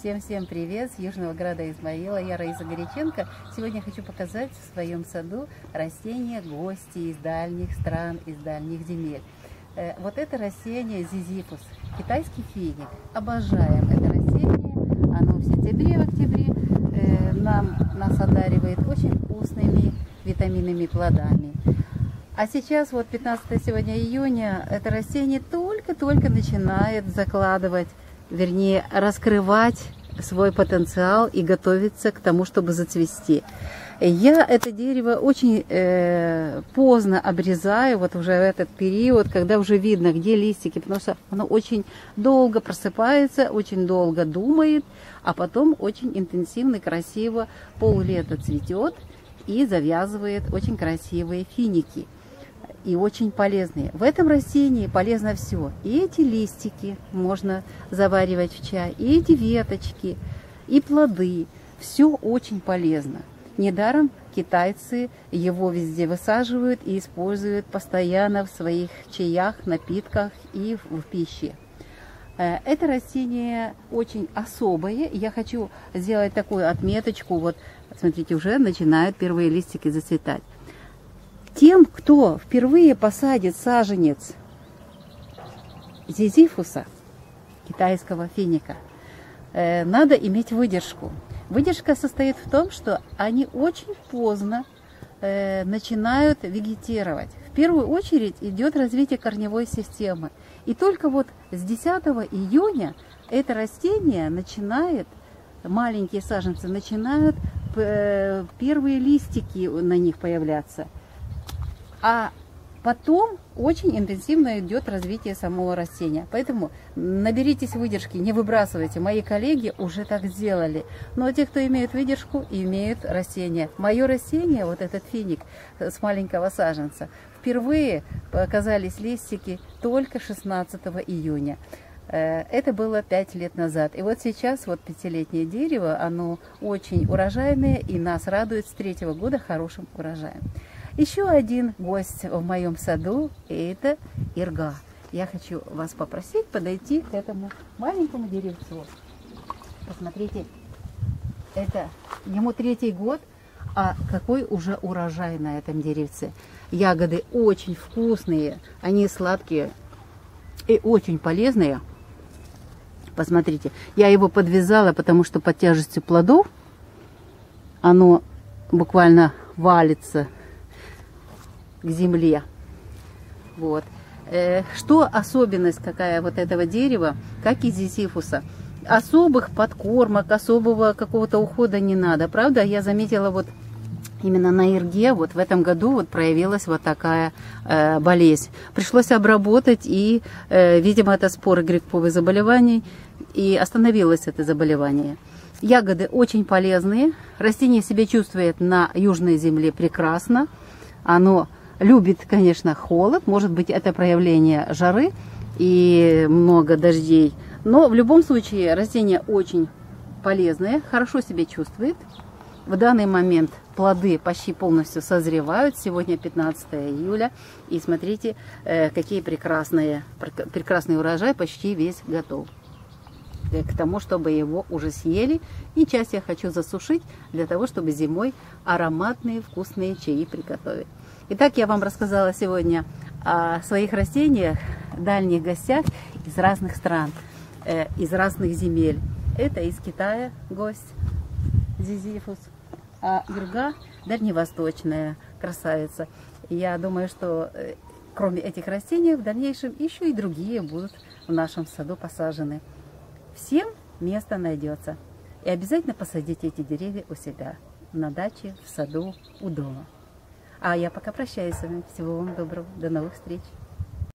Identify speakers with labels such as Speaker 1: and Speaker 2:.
Speaker 1: Всем привет с Южного града Измаила. Я Раиса Горяченко. Сегодня хочу показать в своем саду растения гости из дальних стран, из дальних земель. Вот это растение зизифус, китайский финик. Обожаем это растение. Оно в сентябре, в октябре нас одаривает очень вкусными витаминными плодами. А сейчас, вот 15 сегодня июня, это растение только-только начинает закладывать, вернее, раскрывать свой потенциал и готовиться к тому, чтобы зацвести. Я это дерево очень поздно обрезаю, вот уже в этот период, когда уже видно, где листики, потому что оно очень долго просыпается, очень долго думает, а потом очень интенсивно и красиво поллета цветет и завязывает очень красивые финики. И очень полезные. В этом растении полезно все. И эти листики можно заваривать в чай, и эти веточки, и плоды. Все очень полезно. Недаром китайцы его везде высаживают и используют постоянно в своих чаях, напитках и в пище. Это растение очень особое. Я хочу сделать такую отметочку. Вот, смотрите, уже начинают первые листики зацветать. Тем, кто впервые посадит саженец зизифуса, китайского финика, надо иметь выдержку. Выдержка состоит в том, что они очень поздно начинают вегетировать. В первую очередь идет развитие корневой системы. И только вот с 10 июня это растение начинает, маленькие саженцы начинают первые листики на них появляться. А потом очень интенсивно идет развитие самого растения. Поэтому наберитесь выдержки, не выбрасывайте. Мои коллеги уже так сделали. Но те, кто имеет выдержку, имеют растение. Мое растение, вот этот финик с маленького саженца, впервые показались листики только 16 июня. Это было 5 лет назад. И вот сейчас вот 5-летнее дерево, оно очень урожайное и нас радует с 3-го года хорошим урожаем. Еще один гость в моем саду – это ирга. Я хочу вас попросить подойти к этому маленькому деревцу. Посмотрите, это ему 3-й год, а какой уже урожай на этом деревце. Ягоды очень вкусные, они сладкие и очень полезные. Посмотрите, я его подвязала, потому что под тяжестью плодов оно буквально валится к земле. Вот. Что особенность какая вот этого дерева, как и зизифуса? Особых подкормок, особого какого-то ухода не надо. Правда, я заметила вот именно на ирге вот в этом году вот проявилась вот такая болезнь. Пришлось обработать, и, видимо, это споры грибковых заболеваний, и остановилось это заболевание. Ягоды очень полезные. Растение себя чувствует на южной земле прекрасно. Оно любит, конечно, холод, может быть, это проявление жары и много дождей. Но в любом случае растение очень полезное, хорошо себя чувствует. В данный момент плоды почти полностью созревают. Сегодня 15 июля. И смотрите, какие прекрасный урожай, почти весь готов к тому, чтобы его уже съели. И часть я хочу засушить для того, чтобы зимой ароматные вкусные чаи приготовить. Итак, я вам рассказала сегодня о своих растениях, дальних гостях из разных стран, из разных земель. Это из Китая гость зизифус, а ирга дальневосточная красавица. Я думаю, что кроме этих растений в дальнейшем еще и другие будут в нашем саду посажены. Всем место найдется. И обязательно посадите эти деревья у себя, на даче, в саду, у дома. А я пока прощаюсь с вами. Всего вам доброго. До новых встреч.